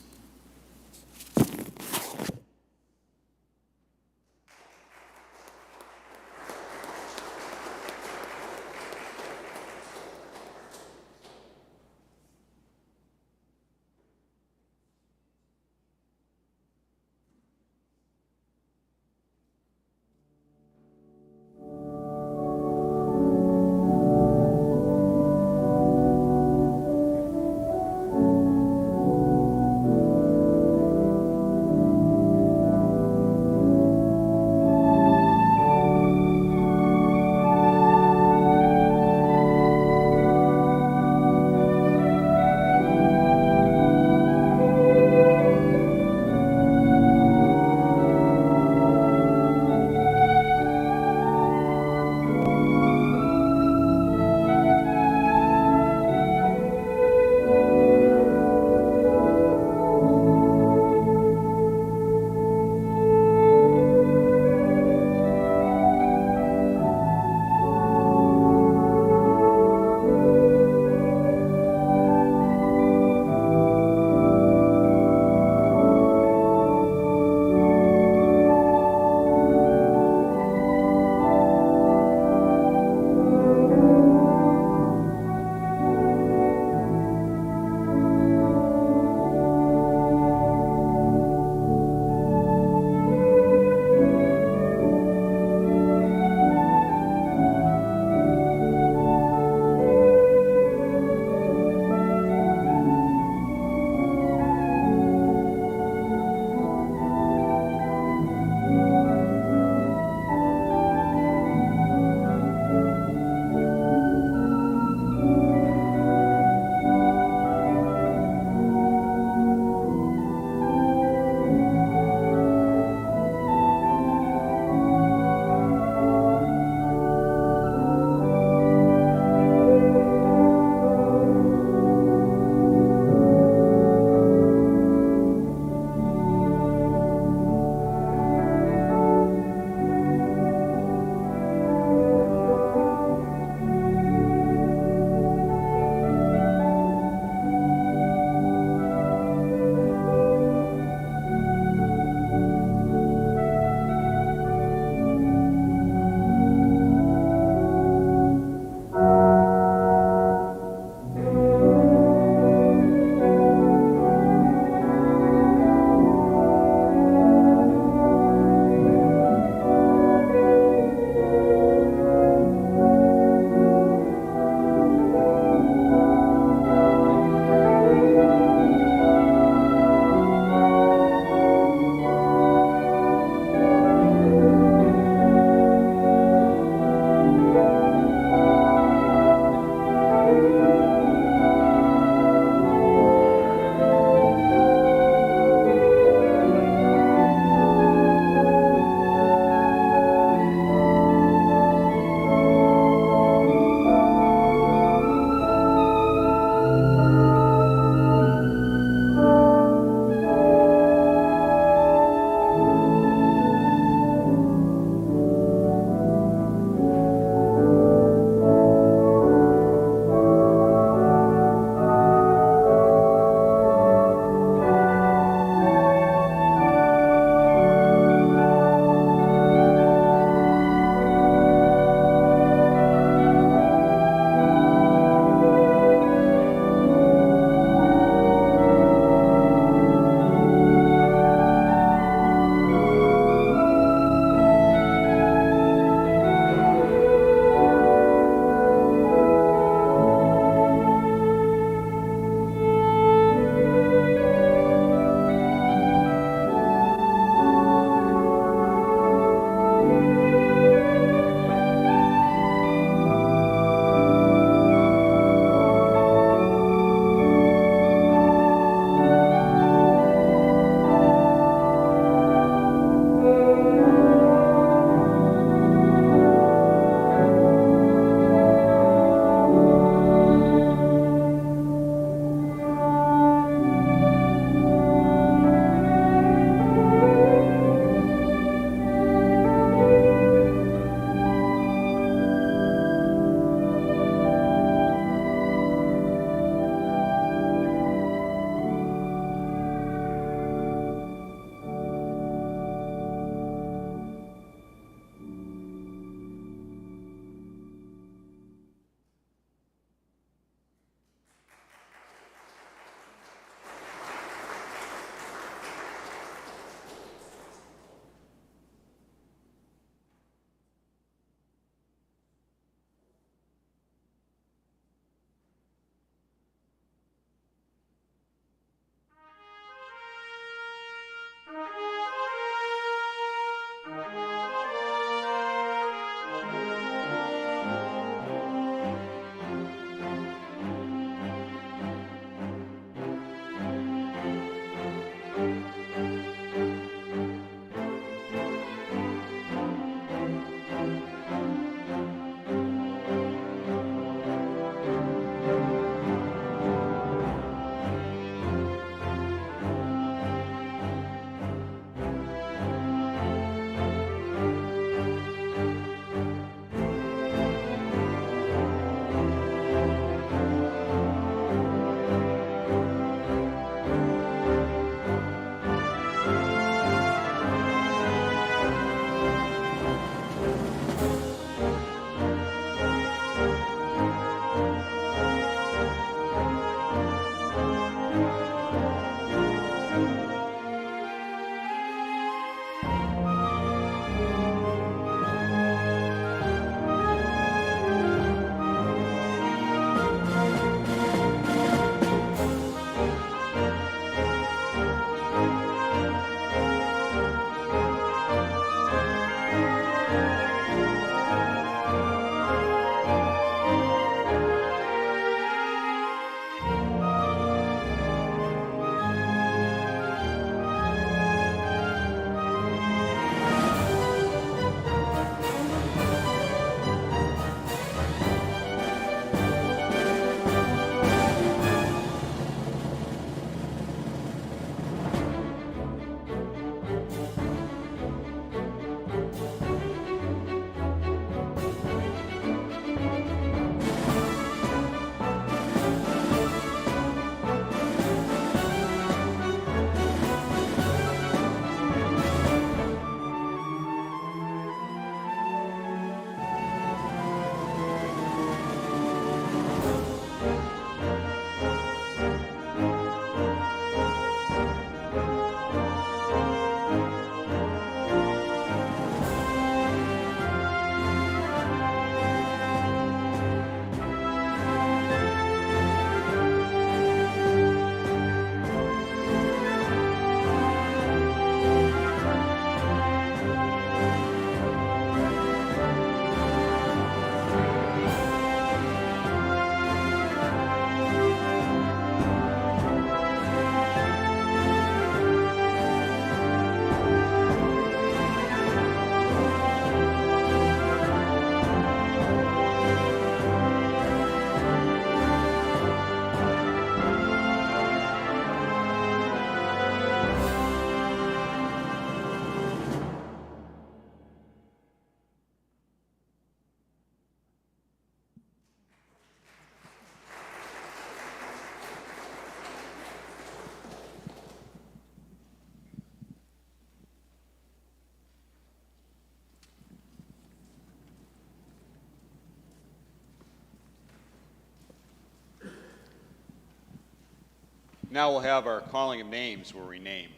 Speaker 19: Now we'll have our calling of names where we name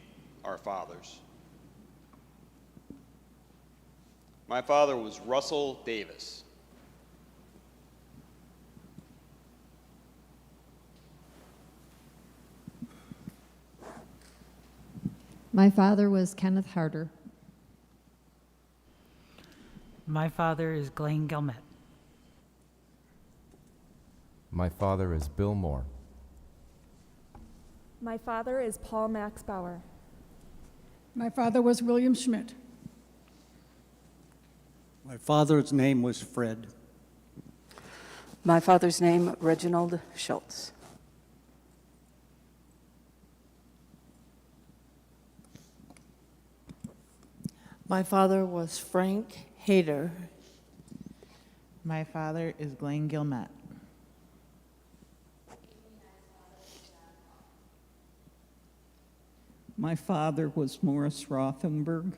Speaker 19: our fathers. My father was Russell Davis.
Speaker 1: My father was Kenneth Harder.
Speaker 22: My father is Glenn Gilmet.
Speaker 15: My father is Bill Moore.
Speaker 23: My father is Paul Max Bauer.
Speaker 12: My father was William Schmidt.
Speaker 14: My father's name was Fred.
Speaker 24: My father's name, Reginald Schultz.
Speaker 25: My father was Frank Hayter.
Speaker 26: My father is Glenn Gilmet.
Speaker 27: My father was Morris Rothenberg.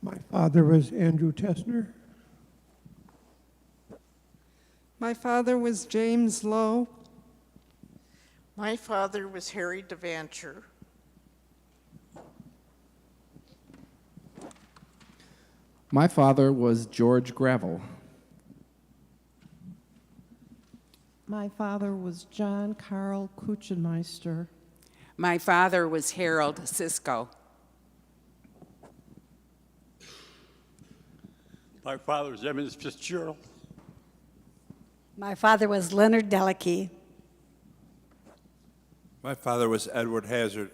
Speaker 28: My father was Andrew Tessner.
Speaker 29: My father was James Lowe.
Speaker 25: My father was Harry DeVancher.
Speaker 30: My father was George Gravel.
Speaker 26: My father was John Carl Kuchenmeister.
Speaker 18: My father was Harold Sisko.
Speaker 31: My father was Emmons Fitzgerald.
Speaker 32: My father was Leonard Delackey.
Speaker 31: My father was Edward Hazard.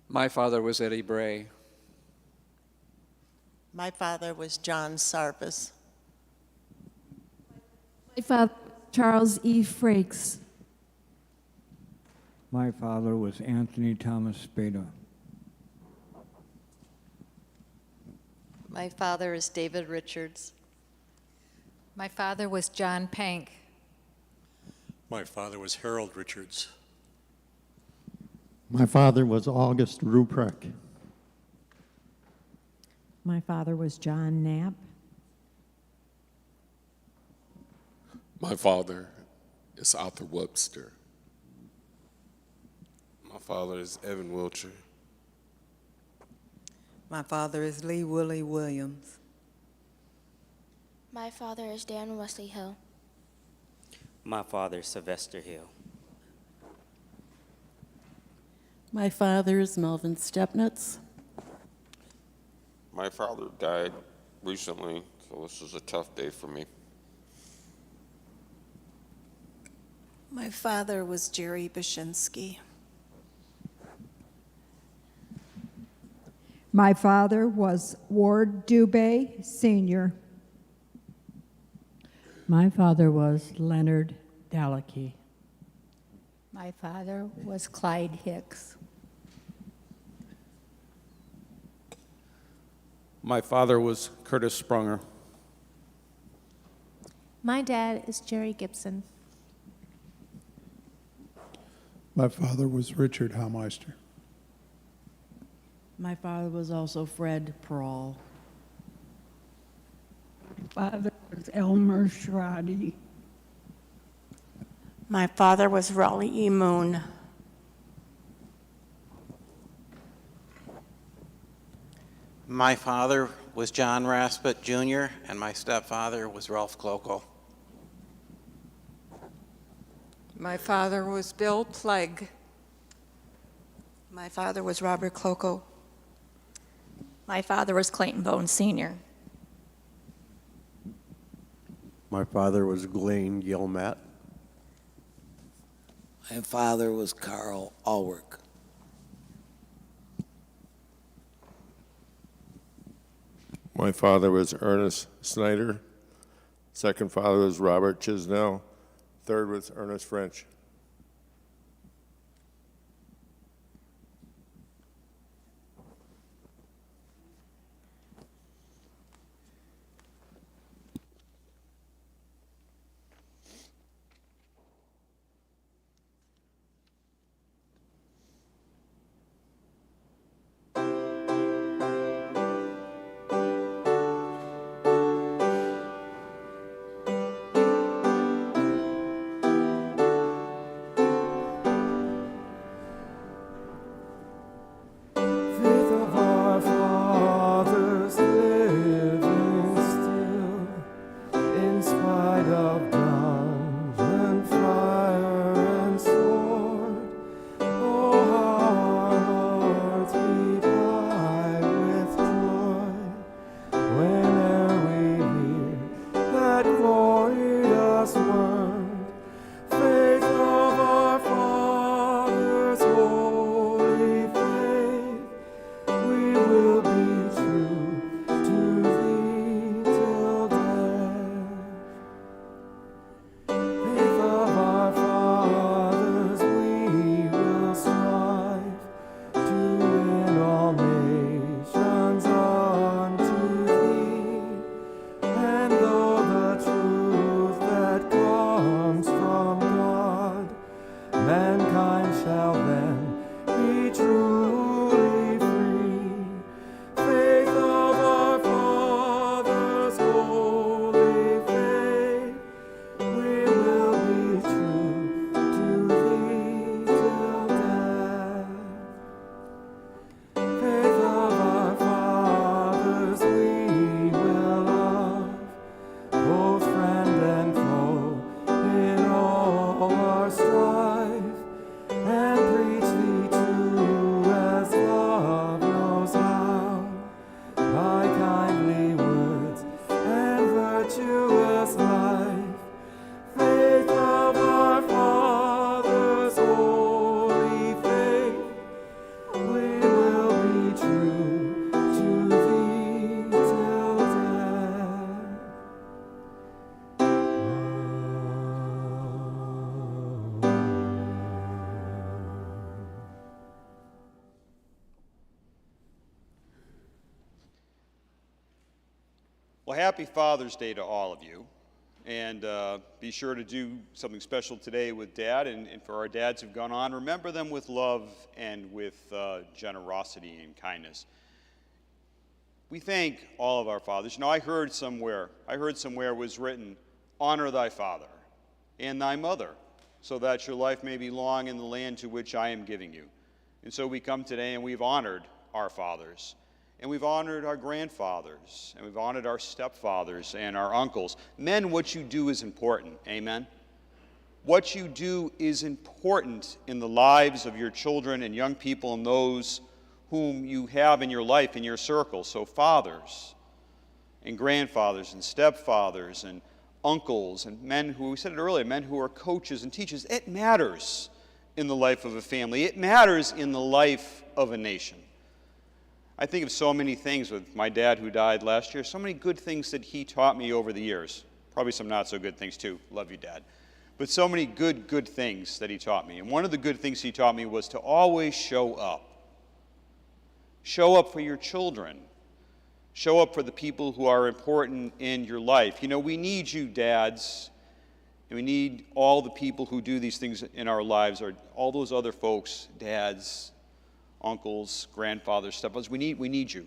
Speaker 21: My father was Eddie Bray.
Speaker 25: My father was John Sarvis.
Speaker 1: My father, Charles E. Frakes.
Speaker 31: My father was Anthony Thomas Spada.
Speaker 33: My father is David Richards.
Speaker 34: My father was John Pank.
Speaker 31: My father was Harold Richards.
Speaker 28: My father was August Ruprecht.
Speaker 26: My father was John Knapp.
Speaker 35: My father is Arthur Webster.
Speaker 31: My father is Evan Wiltshire.
Speaker 32: My father is Lee Willie Williams.
Speaker 36: My father is Dan Wesley Hill.
Speaker 37: My father is Sylvester Hill.
Speaker 25: My father is Melvin Stepnitz.
Speaker 35: My father died recently, so this is a tough day for me.
Speaker 25: My father was Jerry Bashinsky.
Speaker 1: My father was Ward Dubé, Sr.
Speaker 26: My father was Leonard Delackey.
Speaker 33: My father was Clyde Hicks.
Speaker 31: My father was Curtis Sprunger.
Speaker 38: My dad is Jerry Gibson.
Speaker 28: My father was Richard Haumeister.
Speaker 26: My father was also Fred Prawl.
Speaker 12: My father was Elmer Schradi.
Speaker 25: My father was Raleigh E. Moon.
Speaker 3: My father was John Rasput Jr., and my stepfather was Ralph Cloco.
Speaker 18: My father was Bill Plegg.
Speaker 25: My father was Robert Cloco.
Speaker 5: My father was Clayton Bone Sr.
Speaker 31: My father was Glenn Gilmet.
Speaker 39: My father was Carl Ulrich.
Speaker 31: My father was Ernest Snyder. Second father was Robert Chisnell. Third was Ernest French.
Speaker 2: Well, happy Father's Day to all of you. And be sure to do something special today with Dad. And for our dads who've gone on, remember them with love and with generosity and kindness. We thank all of our fathers. You know, I heard somewhere was written, honor thy father and thy mother, so that your life may be long in the land to which I am giving you. And so we come today and we've honored our fathers. And we've honored our grandfathers, and we've honored our stepfathers and our uncles. Men, what you do is important. Amen? What you do is important in the lives of your children and young people and those whom you have in your life, in your circle. So fathers and grandfathers and stepfathers and uncles and men who, we said it earlier, men who are coaches and teachers, it matters in the life of a family. It matters in the life of a nation. I think of so many things with my dad who died last year, so many good things that he taught me over the years. Probably some not so good things too. Love you, Dad. But so many good things that he taught me. And one of the good things he taught me was to always show up. Show up for your children. Show up for the people who are important in your life. You know, we need you, dads, and we need all the people who do these things in our lives, or all those other folks, dads, uncles, grandfathers, stepfathers. We need you.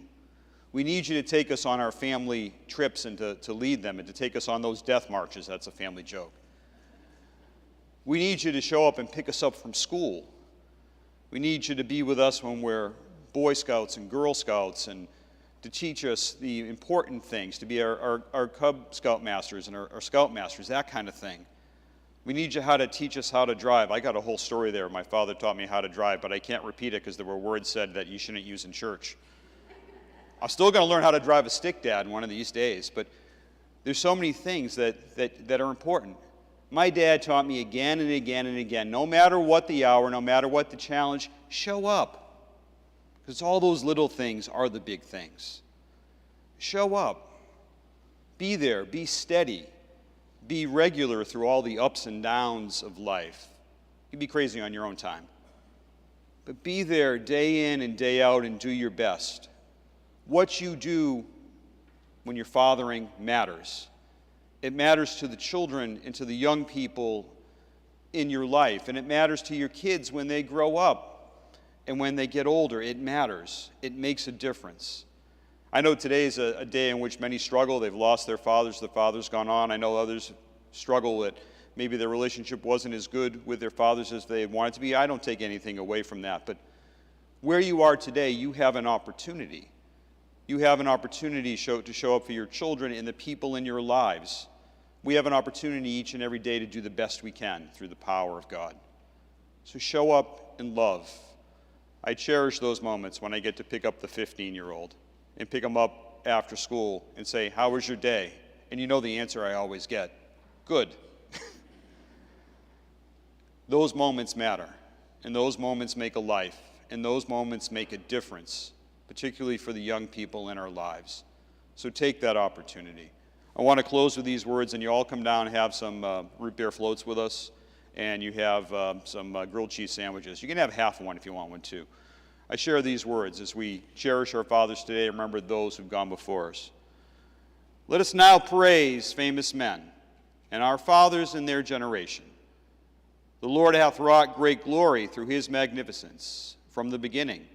Speaker 2: We need you to take us on our family trips and to lead them and to take us on those death marches. That's a family joke. We need you to show up and pick us up from school. We need you to be with us when we're Boy Scouts and Girl Scouts and to teach us the important things, to be our Cub Scout masters and our Scout masters, that kind of thing. We need you to teach us how to drive. I got a whole story there. My father taught me how to drive, but I can't repeat it because there were words said that you shouldn't use in church. I'm still going to learn how to drive a stick, Dad, one of these days, but there's so many things that are important. My dad taught me again and again and again, no matter what the hour, no matter what the challenge, show up. Because all those little things are the big things. Show up. Be there. Be steady. Be regular through all the ups and downs of life. You can be crazy on your own time. But be there day in and day out and do your best. What you do when you're fathering matters. It matters to the children and to the young people in your life. And it matters to your kids when they grow up and when they get older. It matters. It makes a difference. I know today is a day in which many struggle. They've lost their fathers. The father's gone on. I know others struggle that maybe their relationship wasn't as good with their fathers as they wanted to be. I don't take anything away from that. But where you are today, you have an opportunity. You have an opportunity to show up for your children and the people in your lives. We have an opportunity each and every day to do the best we can through the power of God. So show up in love. I cherish those moments when I get to pick up the 15-year-old and pick them up after school and say, how was your day? And you know the answer I always get, good. Those moments matter, and those moments make a life, and those moments make a difference, particularly for the young people in our lives. So take that opportunity. I want to close with these words, and you all come down and have some root beer floats with us, and you have some grilled cheese sandwiches. You can have half one if you want one too. I share these words as we cherish our fathers today, remember those who've gone before us. Let us now praise famous men and our fathers in their generation. The Lord hath wrought great glory through his magnificence from the beginning.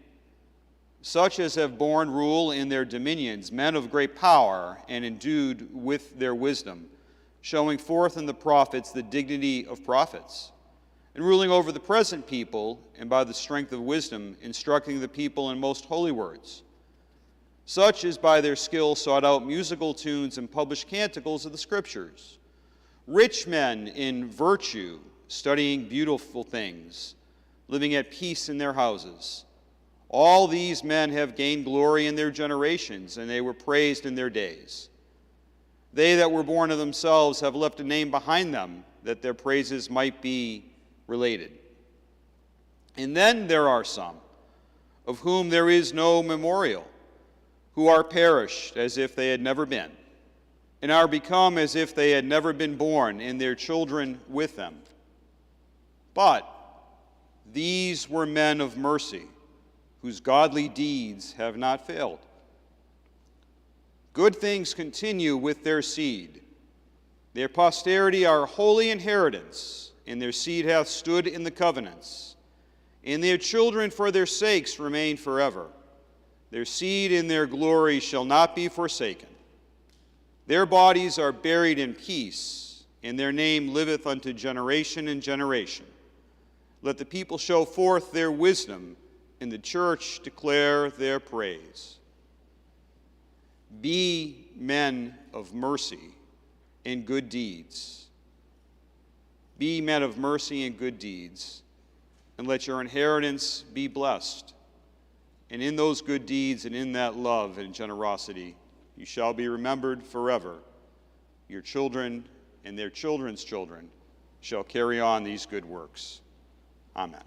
Speaker 2: Such as have borne rule in their dominions, men of great power and endued with their wisdom, showing forth in the prophets the dignity of prophets, and ruling over the present people, and by the strength of wisdom, instructing the people in most holy words. Such as by their skill sought out musical tunes and published canticles of the Scriptures. Rich men in virtue, studying beautiful things, living at peace in their houses. All these men have gained glory in their generations, and they were praised in their days. They that were born of themselves have left a name behind them, that their praises might be related. And then there are some, of whom there is no memorial, who are perished as if they had never been, and are become as if they had never been born, and their children with them. But these were men of mercy, whose godly deeds have not failed. Good things continue with their seed. Their posterity are holy inheritance, and their seed hath stood in the covenants. And their children for their sakes remain forever. Their seed in their glory shall not be forsaken. Their bodies are buried in peace, and their name liveth unto generation and generation. Let the people show forth their wisdom, and the church declare their praise. Be men of mercy and good deeds. Be men of mercy and good deeds, and let your inheritance be blessed. And in those good deeds and in that love and generosity, you shall be remembered forever. Your children and their children's children shall carry on these good works. Amen.